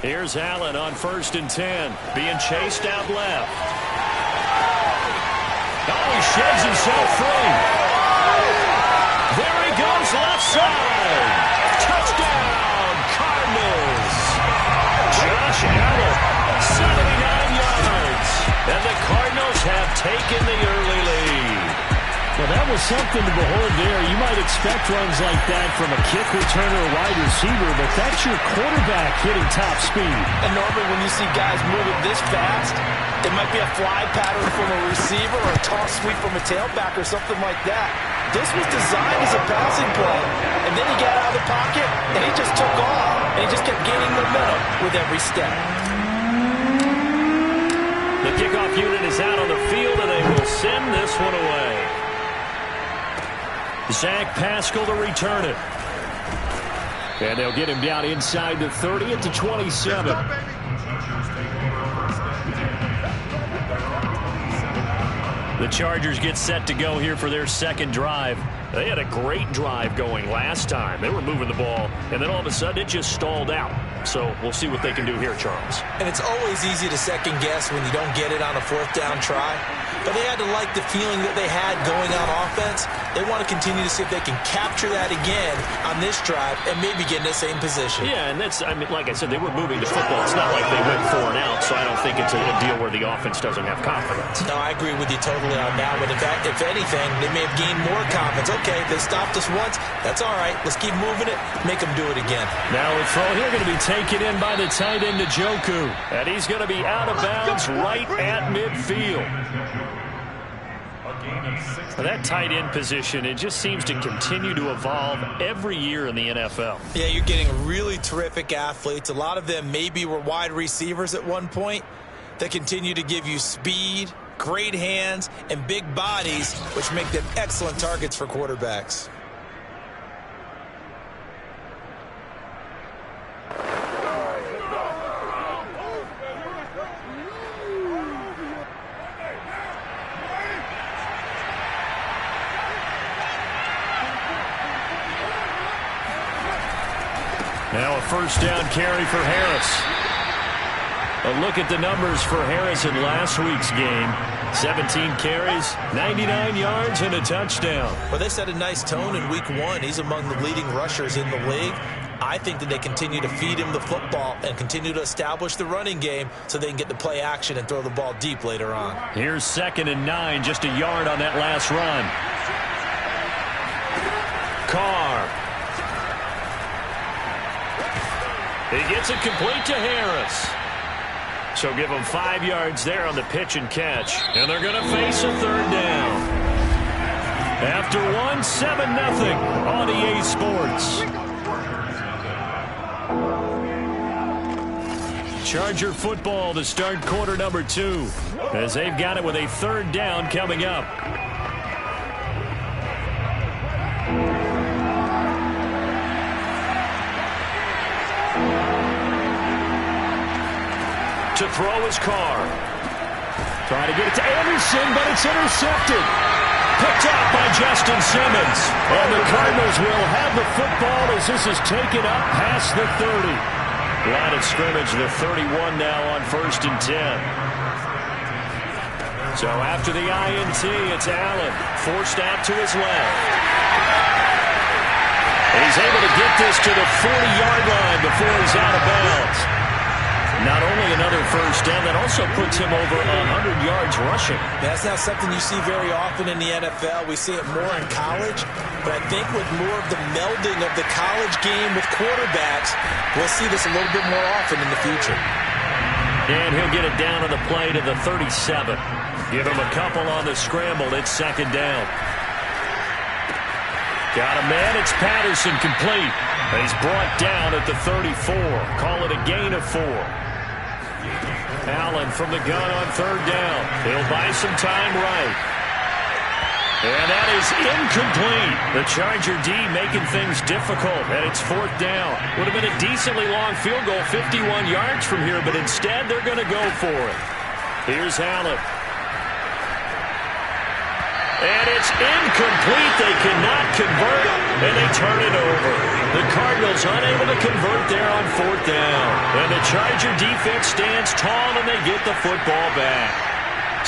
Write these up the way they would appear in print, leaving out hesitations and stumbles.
Here's Allen on 1st and 10. Being chased out left. Oh, he sheds himself free. There he goes left side. Touchdown, Cardinals. Josh Allen, 79 yards. And the Cardinals have taken the early lead. Well, that was something to behold there. You might expect runs like that from a kick returner or wide receiver, but that's your quarterback hitting top speed. And normally when you see guys moving this fast, it might be a fly pattern from a receiver or a toss sweep from a tailback or something like that. This was designed as a passing play, and then he got out of the pocket, and he just took off, and he just kept gaining momentum with every step. The kickoff unit is out on the field, and they will send this one away. Zach Pascal to return it. And they'll get him down inside the 30 at the 27. The Chargers get set to go here for their second drive. They had a great drive going last time. They were moving the ball, and then all of a sudden it just stalled out. So we'll see what they can do here, Charles. And it's always easy to second guess when you don't get it on a 4th down try. But they had to like the feeling that they had going on offense. They want to continue to see if they can capture that again on this drive and maybe get in the same position. Yeah, and that's, I mean, like I said, they were moving the football. It's not like they went 4 and out, so I don't think it's a deal where the offense doesn't have confidence. No, I agree with you totally on that. But if anything, they may have gained more confidence. Okay, they stopped us once. That's all right. Let's keep moving it. Make them do it again. Now a throw here going to be taken in by the tight end, Njoku. And he's going to be out of bounds right at midfield. That tight end position, it just seems to continue to evolve every year in the NFL. Yeah, you're getting really terrific athletes. A lot of them maybe were wide receivers at one point. They continue to give you speed, great hands, and big bodies, which make them excellent targets for quarterbacks. Now a 1st down carry for Harris. A look at the numbers for Harris in last week's game. 17 carries, 99 yards, and a touchdown. Well, they set a nice tone in week 1. He's among the leading rushers in the league. I think that they continue to feed him the football and continue to establish the running game so they can get the play action and throw the ball deep later on. Here's 2nd and 9, just a yard on that last run. Carr. He gets it complete to Harris. So give him 5 yards there on the pitch and catch. And they're going to face a 3rd down. After 1, 7-0 on EA Sports. Charger football to start quarter number 2. As they've got it with a 3rd down coming up. To throw his Carr. Trying to get it to Anderson, but it's intercepted. Picked up by Justin Simmons. And the Cardinals will have the football as this is taken up past the 30. Line of scrimmage, the 31 now on 1st and 10. So after the INT, it's Allen. Forced out to his left. And he's able to get this to the 40-yard line before he's out of bounds. Not only another 1st down, that also puts him over 100 yards rushing. That's not something you see very often in the NFL. We see it more in college. But I think with more of the melding of the college game with quarterbacks, we'll see this a little bit more often in the future. And he'll get it down on the play to the 37. Give him a couple on the scramble. It's 2nd down. Got a man. It's Patterson complete. And he's brought down at the 34. Call it a gain of 4. Allen from the gun on 3rd down. He'll buy some time right. And that is incomplete. The Charger D making things difficult, and it's 4th down. Would have been a decently long field goal, 51 yards from here, but instead they're going to go for it. Here's Allen. And it's incomplete. They cannot convert, and they turn it over. The Cardinals unable to convert there on fourth down. And the Charger defense stands tall and they get the football back.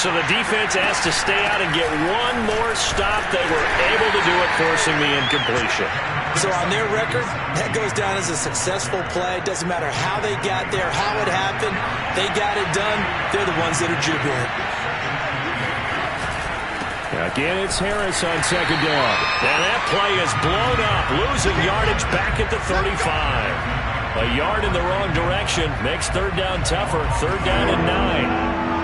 So the defense has to stay out and get one more stop. They were able to do it, forcing the incompletion. So on their record, that goes down as a successful play. Doesn't matter how they got there, how it happened. They got it done. They're the ones that are jubilant. Again, it's Harris on second down. And that play is blown up, losing yardage back at the 35. A yard in the wrong direction makes third down tougher. Third down and 9.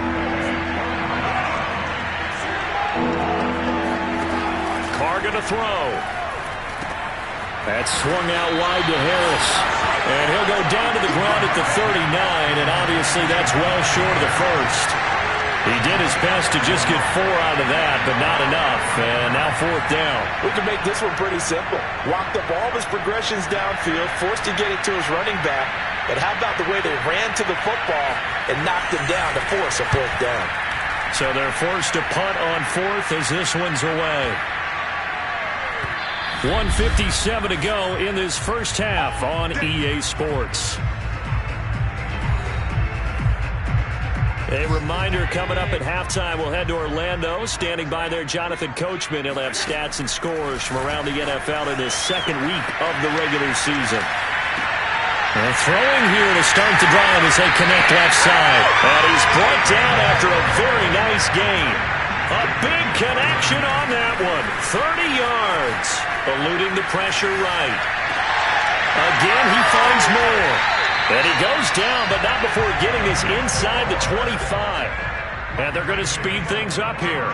Carr going to throw. That's swung out wide to Harris. And he'll go down to the ground at the 39, and obviously that's well short of the first. He did his best to just get 4 out of that, but not enough. And now fourth down. We can make this one pretty simple. Walked up all of his progressions downfield, forced to get it to his running back. But how about the way they ran to the football and knocked him down to force a fourth down? So they're forced to punt on fourth as this one's away. 1:57 to go in this first half on EA Sports. A reminder, coming up at halftime, we'll head to Orlando. Standing by there, Jonathan Coachman. He'll have stats and scores from around the NFL in this second week of the regular season. And throwing here to start the drive as they connect left side. And he's brought down after a very nice gain. A big connection on that one. 30 yards. Eluding the pressure right. Again, he finds more. And he goes down, but not before getting us inside the 25. And they're going to speed things up here.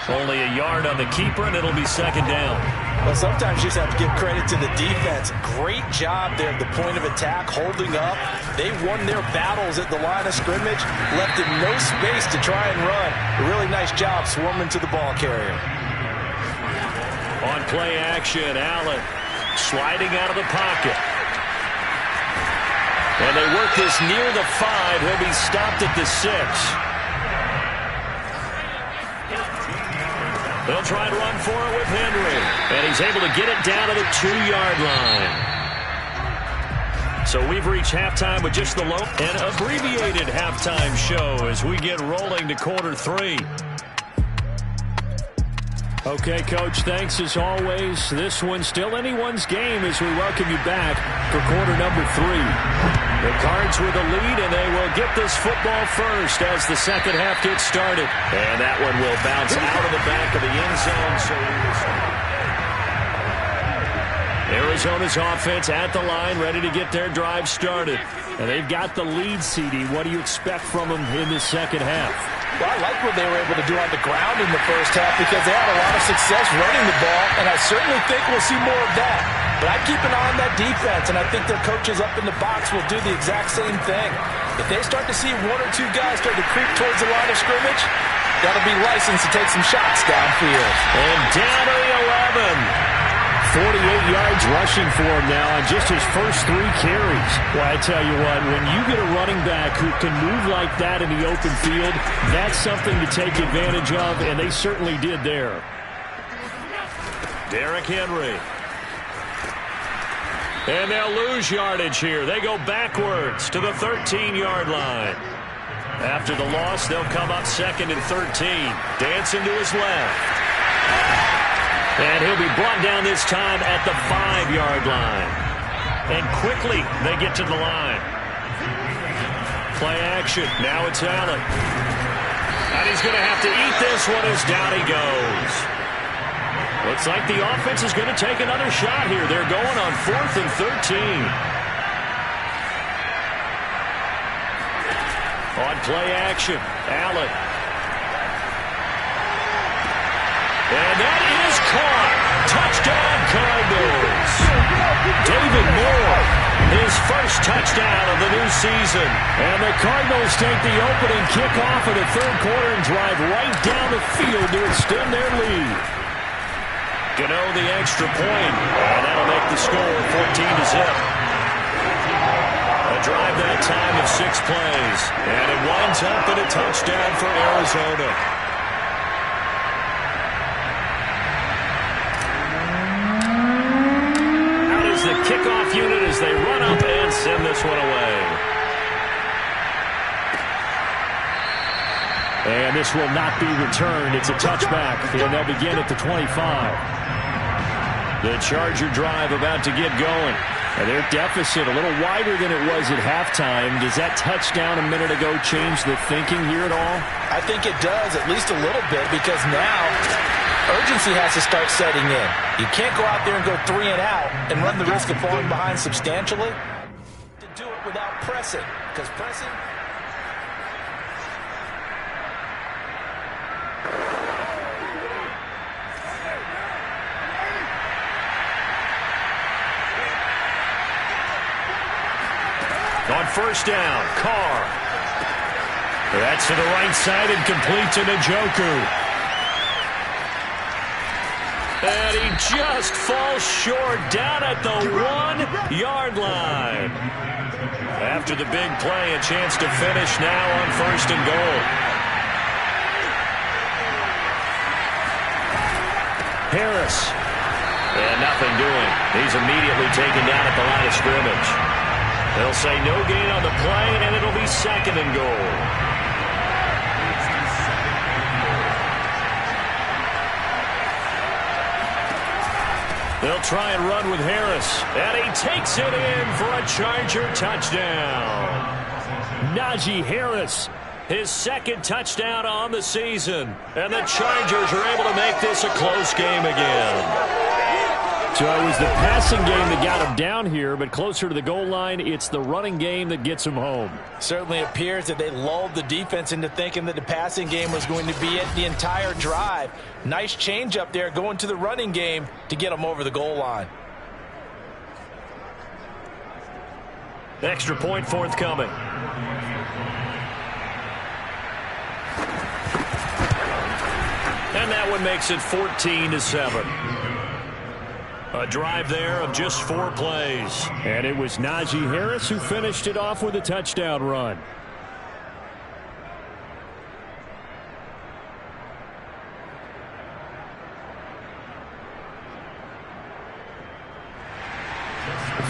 Only a yard on the keeper, and it'll be second down. Well, sometimes you just have to give credit to the defense. Great job there at the point of attack, holding up. They won their battles at the line of scrimmage, left him no space to try and run. A really nice job swarming to the ball carrier. On play action, Allen sliding out of the pocket. And they work this near the 5. He'll be stopped at the 6. They'll try and run for it with Henry. And he's able to get it down to the 2-yard line. So we've reached halftime with just the low and abbreviated halftime show as we get rolling to quarter 3. Okay, Coach, thanks as always. This one's still anyone's game as we welcome you back for quarter number 3. The Cards with a lead, and they will get this football first as the second half gets started. And that one will bounce out of the back of the end zone. So Arizona's offense at the line, ready to get their drive started. And they've got the lead, CD. What do you expect from them in the second half? Well, I like what they were able to do on the ground in the first half because they had a lot of success running the ball, and I certainly think we'll see more of that. But I keep an eye on that defense, and I think their coaches up in the box will do the exact same thing. If they start to see 1 or 2 guys start to creep towards the line of scrimmage, that'll be licensed to take some shots downfield. And down to the 11. 48 yards rushing for him now on just his first 3 carries. Well, I tell you what, when you get a running back who can move like that in the open field, that's something to take advantage of, and they certainly did there. Derrick Henry. And they'll lose yardage here. They go backwards to the 13-yard line. After the loss, they'll come up second and 13. Dancing to his left. And he'll be brought down this time at the 5-yard line. And quickly, they get to the line. Play action. Now it's Allen. And he's going to have to eat this one as down he goes. Looks like the offense is going to take another shot here. They're going on 4th and 13. On play action, Allen. And that is caught. Touchdown, Cardinals. David Moore, his first touchdown of the new season. And the Cardinals take the opening kickoff of the third quarter and drive right down the field to extend their lead. Gano the extra point, and that'll make the score 14-0. A A drive that time of 6 plays. And it winds up in a touchdown for Arizona. Out is the kickoff unit as they run up and send this one away. And this will not be returned. It's a touchback, and they'll begin at the 25. The Charger drive about to get going. And their deficit a little wider than it was at halftime. Does that touchdown a minute ago change the thinking here at all? I think it does, at least a little bit, because now urgency has to start setting in. You can't go out there and go 3 and out and run the risk of falling behind substantially. To do it without pressing, because pressing... On first down, Carr. That's to the right side and complete to Njoku. And he just falls short down at the 1-yard line. After the big play, a chance to finish now on first and goal. Harris. And nothing doing. He's immediately taken down at the line of scrimmage. They'll say no gain on the play, and it'll be second and goal. They'll try and run with Harris, and he takes it in for a Charger touchdown. Najee Harris. His second touchdown on the season, and the Chargers are able to make this a close game again. So it was the passing game that got him down here, but closer to the goal line, it's the running game that gets him home. Certainly appears that they lulled the defense into thinking that the passing game was going to be it the entire drive. Nice change up there going to the running game to get him over the goal line. Extra point forthcoming. And that one makes it 14-7. A drive there of just 4 plays. And it was Najee Harris who finished it off with a touchdown run.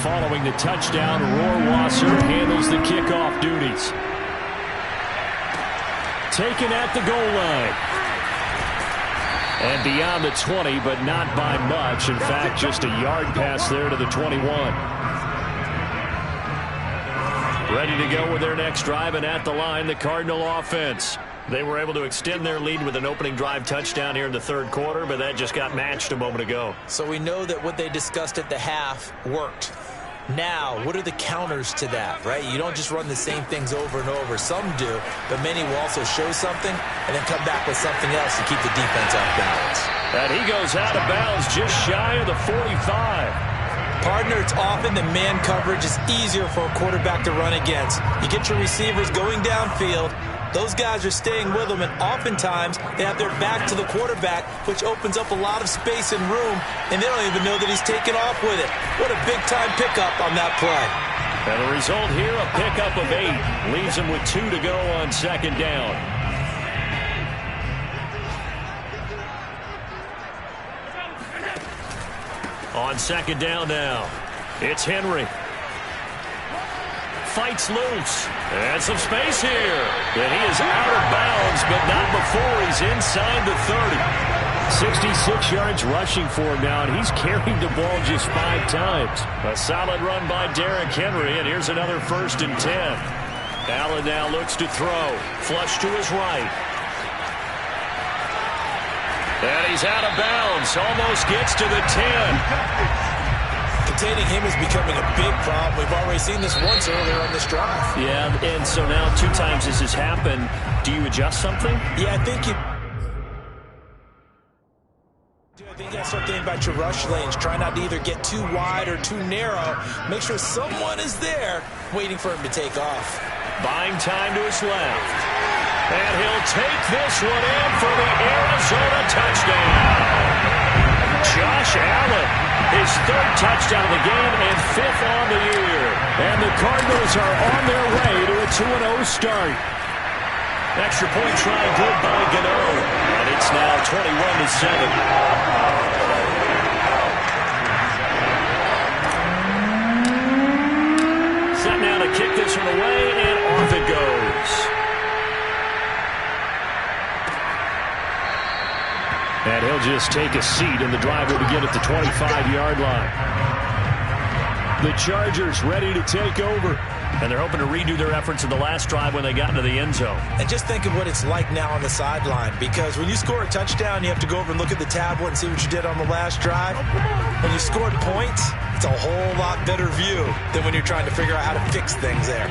Following the touchdown, Rohrwasser handles the kickoff duties. Taken at the goal line. And beyond the 20, but not by much. In fact, just a yard pass there to the 21. Ready to go with their next drive, and at the line, the Cardinal offense. They were able to extend their lead with an opening drive touchdown here in the third quarter, but that just got matched a moment ago. So we know that what they discussed at the half worked. Now, what are the counters to that, right? You don't just run the same things over and over. Some do, but many will also show something and then come back with something else to keep the defense off balance. And he goes out of bounds just shy of the 45. Partner, it's often the man coverage is easier for a quarterback to run against. You get your receivers going downfield. Those guys are staying with them, and oftentimes they have their back to the quarterback, which opens up a lot of space and room, and they don't even know that he's taken off with it. What a big-time pickup on that play. And the result here, a pickup of 8. Leaves him with 2 to go on second down. On second down now, it's Henry. Fights loose. And some space here. And he is out of bounds, but not before he's inside the 30. 66 yards rushing for him now, and he's carried the ball just 5 times. A solid run by Derrick Henry, and here's another 1st and 10. Allen now looks to throw. Flush to his right. And he's out of bounds. Almost gets to the 10. Containing him is becoming a big problem. We've already seen this once earlier on this drive. Yeah, and so now 2 times this has happened. Do you adjust something? Yeah, I think you got to start thinking about your rush lanes. Try not to either get too wide or too narrow. Make sure someone is there waiting for him to take off. Buying time to his left. And he'll take this one in for the Arizona touchdown. Josh Allen, his third touchdown of the game and fifth on the year. And the Cardinals are on their way to a 2-0 start. Extra point try good by Gano. And it's now 21-7. Set now to kick this one away, and off it goes. And he'll just take a seat, and the drive will begin at the 25-yard line. The Chargers ready to take over. And they're hoping to redo their efforts in the last drive when they got into the end zone. And just think of what it's like now on the sideline, because when you score a touchdown, you have to go over and look at the tablet and see what you did on the last drive. When you scored points, it's a whole lot better view than when you're trying to figure out how to fix things there.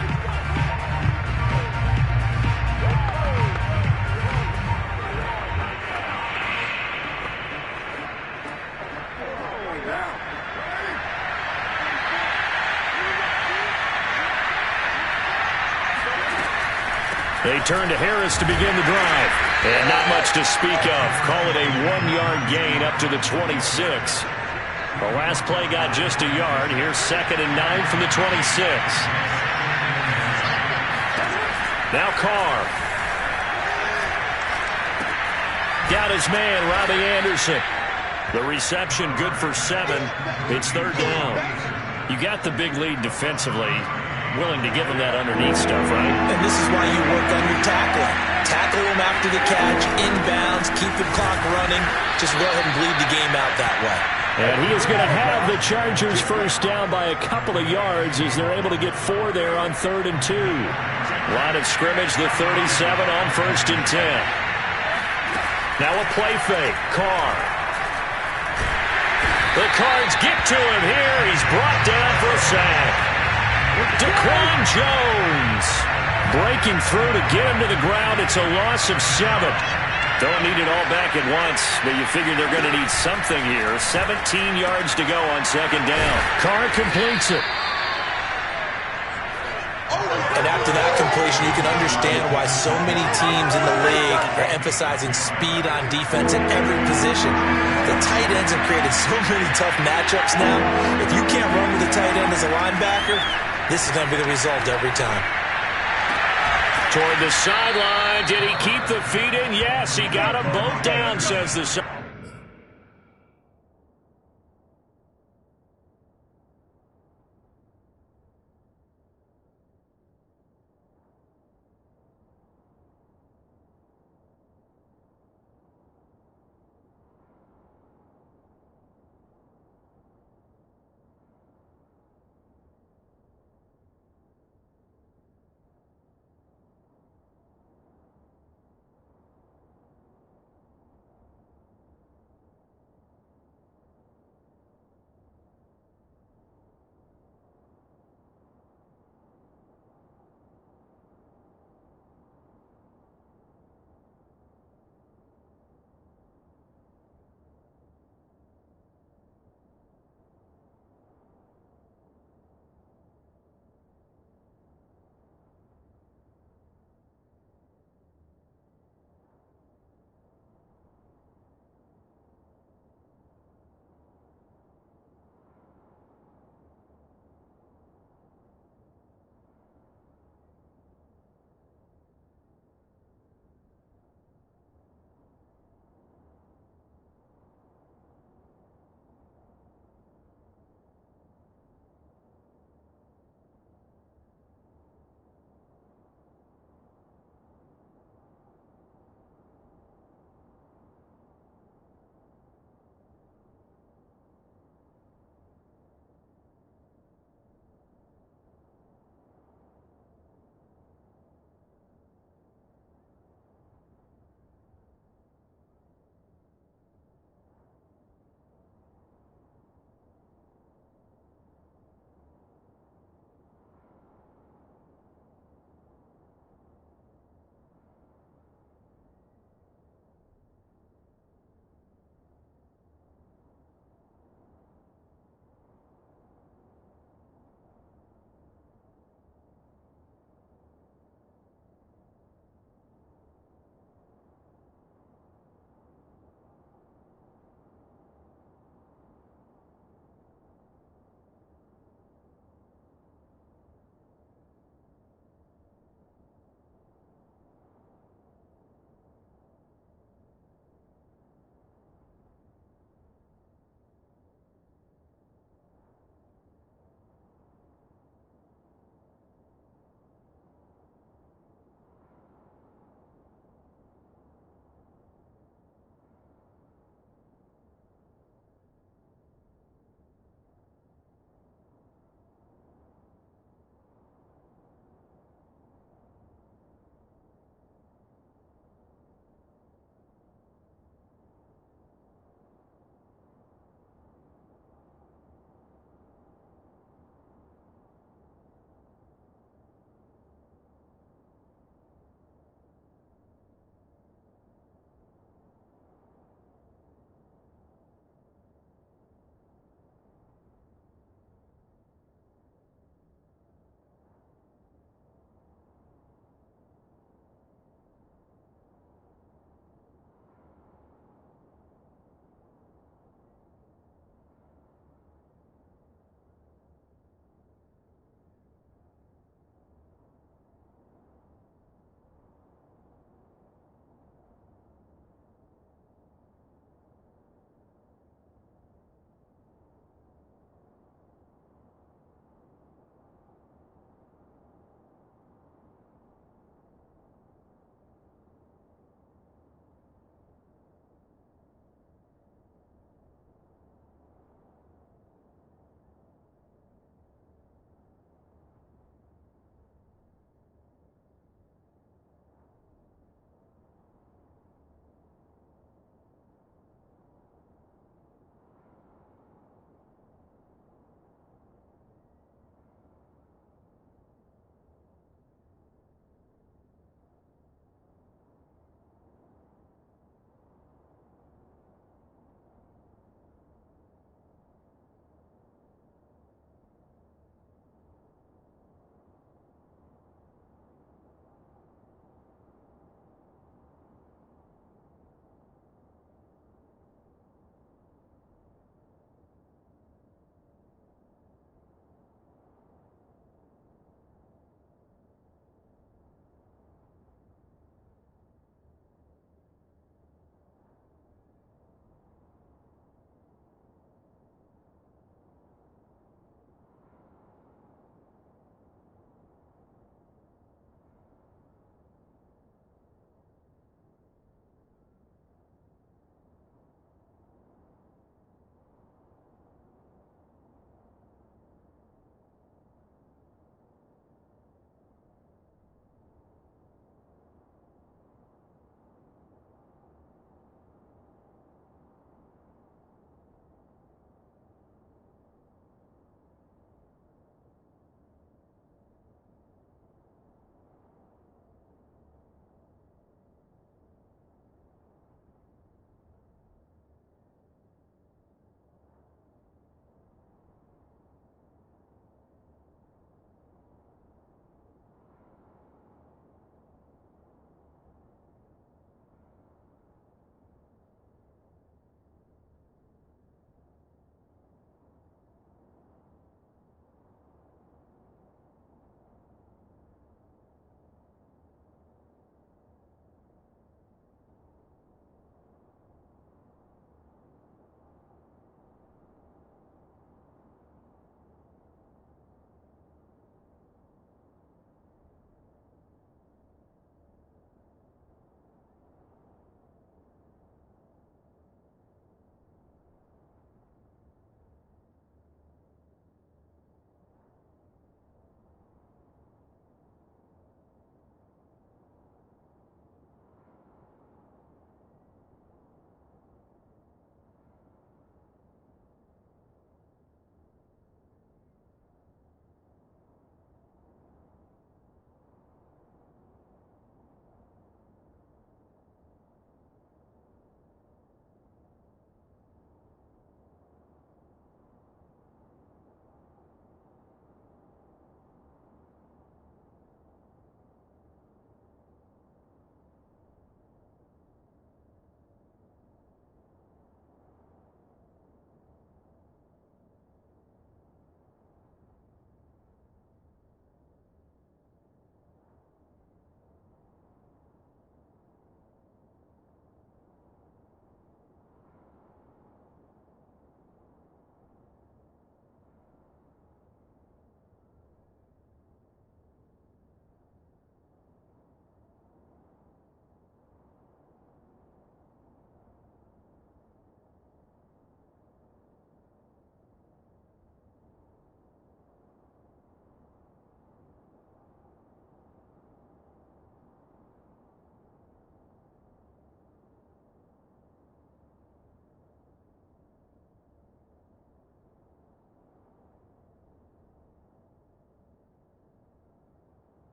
They turn to Harris to begin the drive. And not much to speak of. Call it a 1-yard gain up to the 26. The last play got just a yard. Here's 2nd and 9 from the 26. Now Carr. Got his man, Robbie Anderson. The reception good for 7. It's 3rd down. You got the big lead defensively. Willing to give him that underneath stuff, right? And this is why you work on your tackling. Tackle him after the catch, inbounds, keep the clock running. Just go ahead and bleed the game out that way. And he is going to have the Chargers first down by a couple of yards as they're able to get 4 there on 3rd and 2. Line of scrimmage, the 37 on 1st and 10. Now a play fake. Carr. The Cards get to him here. He's brought down for a sack. Daquan Jones breaking through to get him to the ground. It's a loss of 7. Don't need it all back at once, but you figure they're going to need something here. 17 yards to go on 2nd down. Carr completes it. And after that completion, you can understand why so many teams in the league are emphasizing speed on defense at every position. The tight ends have created so many tough matchups now. If you can't run with a tight end as a linebacker, this is going to be the result every time. Toward the sideline. Did he keep the feet in? Yes, he got them both down, says the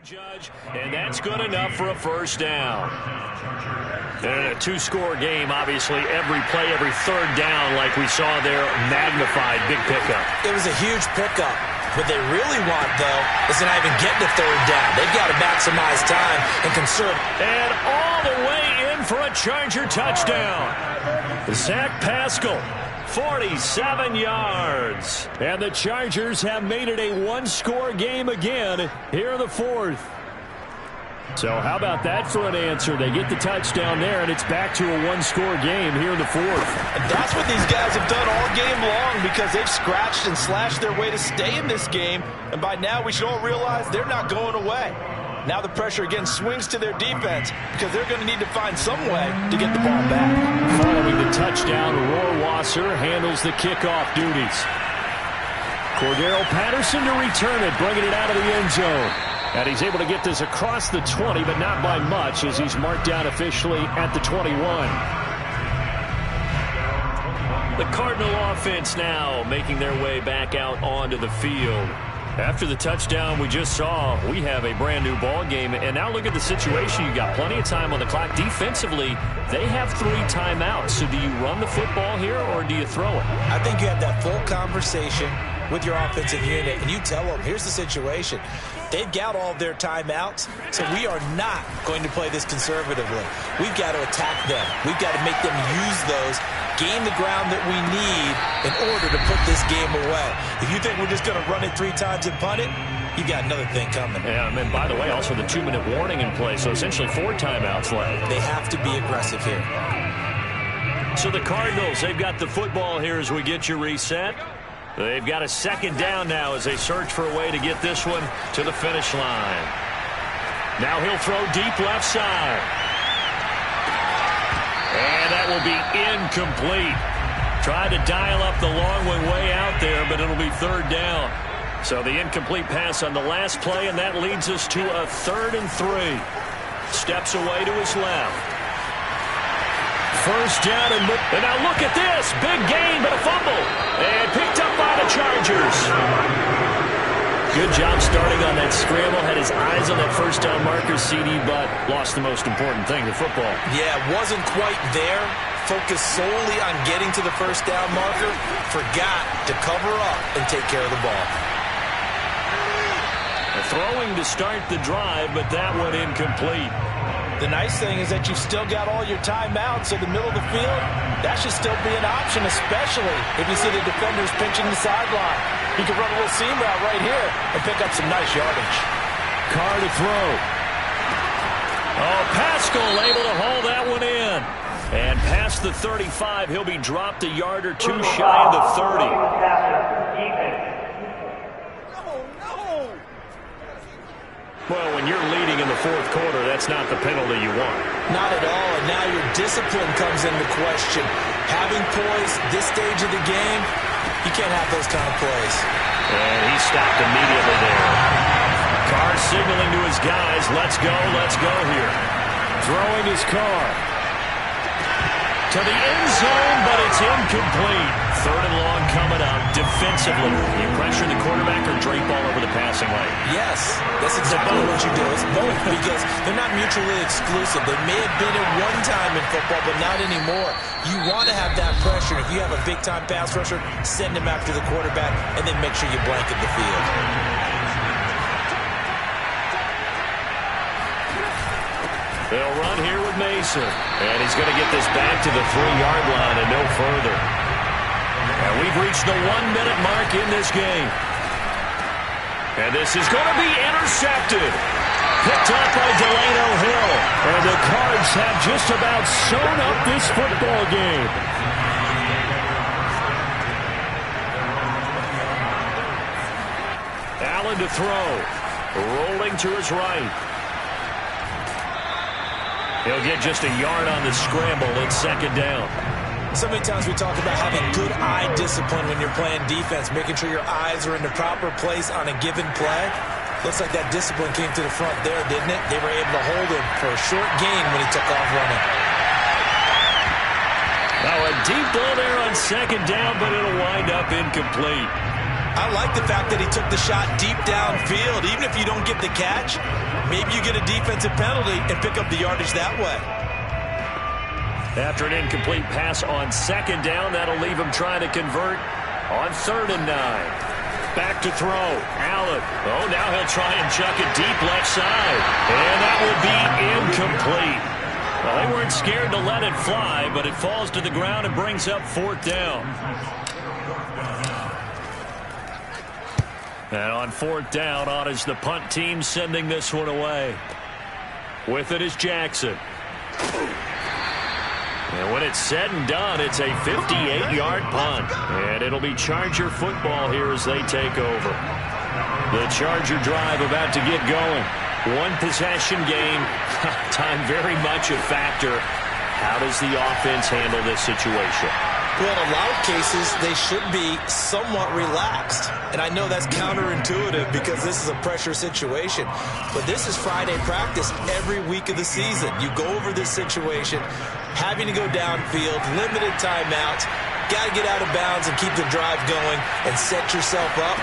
Judge, and that's good enough for a first down. And in a two-score game, obviously, every play, every third down, like we saw there, magnified, big pickup. It was a huge pickup. What they really want, though, is to not even get to third down. They've got to maximize time and conserve. And all the way in for a Charger touchdown. Zach Pascal, 47 yards. And the Chargers have made it a one-score game again here in the fourth. So how about that for an answer? They get the touchdown there, and it's back to a one-score game here in the fourth. And that's what these guys have done all game long, because they've scratched and slashed their way to stay in this game. And by now, we should all realize they're not going away. Now the pressure again swings to their defense, because they're going to need to find some way to get the ball back. Following the touchdown, Rohrwasser handles the kickoff duties. Cordero Patterson to return it, bringing it out of the end zone. And he's able to get this across the 20, but not by much, as he's marked down officially at the 21. The Cardinal offense now making their way back out onto the field. After the touchdown we just saw, we have a brand new ball game. And now look at the situation. You got plenty of time on the clock. Defensively, they have 3 timeouts. So do you run the football here, or do you throw it? I think you have that full conversation with your offensive unit, and you tell them, here's the situation. They've got all of their timeouts, so we are not going to play this conservatively. We've got to attack them. We've got to make them use those, gain the ground that we need in order to put this game away. If you think we're just going to run it 3 times and punt it, you got another thing coming. Yeah, and by the way, also the 2-minute warning in play, so essentially 4 timeouts left. They have to be aggressive here. So the Cardinals, they've got the football here as we get you reset. They've got a second down now as they search for a way to get this one to the finish line. Now he'll throw deep left side. And that will be incomplete. Tried to dial up the long one way out there, but it'll be third down. So the incomplete pass on the last play, and that leads us to a 3rd and 3. Steps away to his left. First down, and now look at this. Big gain, but a fumble. And picked up by the Chargers. Good job starting on that scramble. Had his eyes on that first down marker, CD, but lost the most important thing, the football. Yeah, wasn't quite there. Focused solely on getting to the first down marker. Forgot to cover up and take care of the ball. Throwing to start the drive, but that one incomplete. The nice thing is that you've still got all your timeouts, so the middle of the field, that should still be an option, especially if you see the defenders pinching the sideline. He can run a little seam route right here and pick up some nice yardage. Carr to throw. Oh, Pascal able to haul that one in. And past the 35, he'll be dropped a yard or 2 shy of the 30. Well, when you're leading in the fourth quarter, that's not the penalty you want. Not at all, and now your discipline comes into question. Having poise this stage of the game, you can't have those kind of plays. And he stopped immediately there. Carr signaling to his guys, let's go here. Throwing his Carr to the end zone, but it's incomplete. 3rd and long coming up. Defensively, you pressure the quarterback or drape all over the passing lane? Yes, that's exactly what you do. It's both, because they're not mutually exclusive. They may have been at one time in football, but not anymore. You want to have that pressure. If you have a big-time pass rusher, send him after the quarterback, and then make sure you blanket the field. They'll run here with Mason. And he's going to get this back to the 3-yard line and no further. And we've reached the 1-minute mark in this game. And this is going to be intercepted. Picked up by Delano Hill. And the Cards have just about sewn up this football game. Allen to throw. Rolling to his right. He'll get just a yard on the scramble. It's 2nd down. So many times we talk about having good eye discipline when you're playing defense, making sure your eyes are in the proper place on a given play. Looks like that discipline came to the front there, didn't it? They were able to hold him for a short gain when he took off running. Now a deep ball there on 2nd down, but it'll wind up incomplete. I like the fact that he took the shot deep downfield. Even if you don't get the catch, maybe you get a defensive penalty and pick up the yardage that way. After an incomplete pass on second down, that'll leave him trying to convert on 3rd and 9. Back to throw. Allen. Oh, now he'll try and chuck it deep left side. And that will be incomplete. Well, they weren't scared to let it fly, but it falls to the ground and brings up 4th down. And on 4th down, on is the punt team sending this one away. With it is Jackson. And when it's said and done, it's a 58-yard punt. And it'll be Charger football here as they take over. The Charger drive about to get going. One possession game. Time very much a factor. How does the offense handle this situation? Well, in a lot of cases, they should be somewhat relaxed. And I know that's counterintuitive because this is a pressure situation. But this is Friday practice every week of the season. You go over this situation, having to go downfield, limited timeouts, got to get out of bounds and keep the drive going and set yourself up.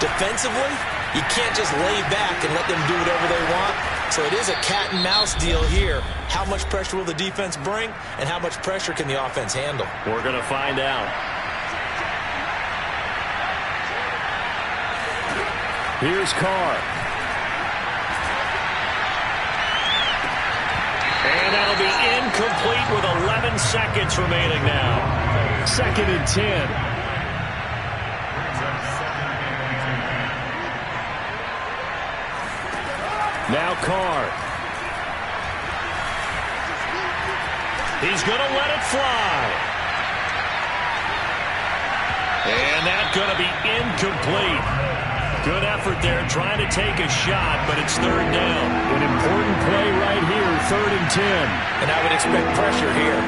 Defensively, you can't just lay back and let them do whatever they want. So it is a cat and mouse deal here. How much pressure will the defense bring, and how much pressure can the offense handle? We're going to find out. Here's Carr. And that'll be incomplete with 11 seconds remaining now. 2nd and 10. Now Carr. He's going to let it fly. And that's going to be incomplete. Good effort there trying to take a shot, but it's 3rd down. An important play right here, 3rd and 10. And I would expect pressure here.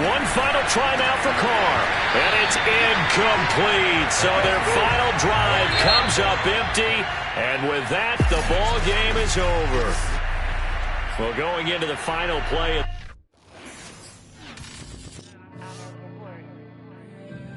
One final try now for Carr. And it's incomplete. So their final drive comes up empty. And with that, the ball game is over. Well, going into the final play.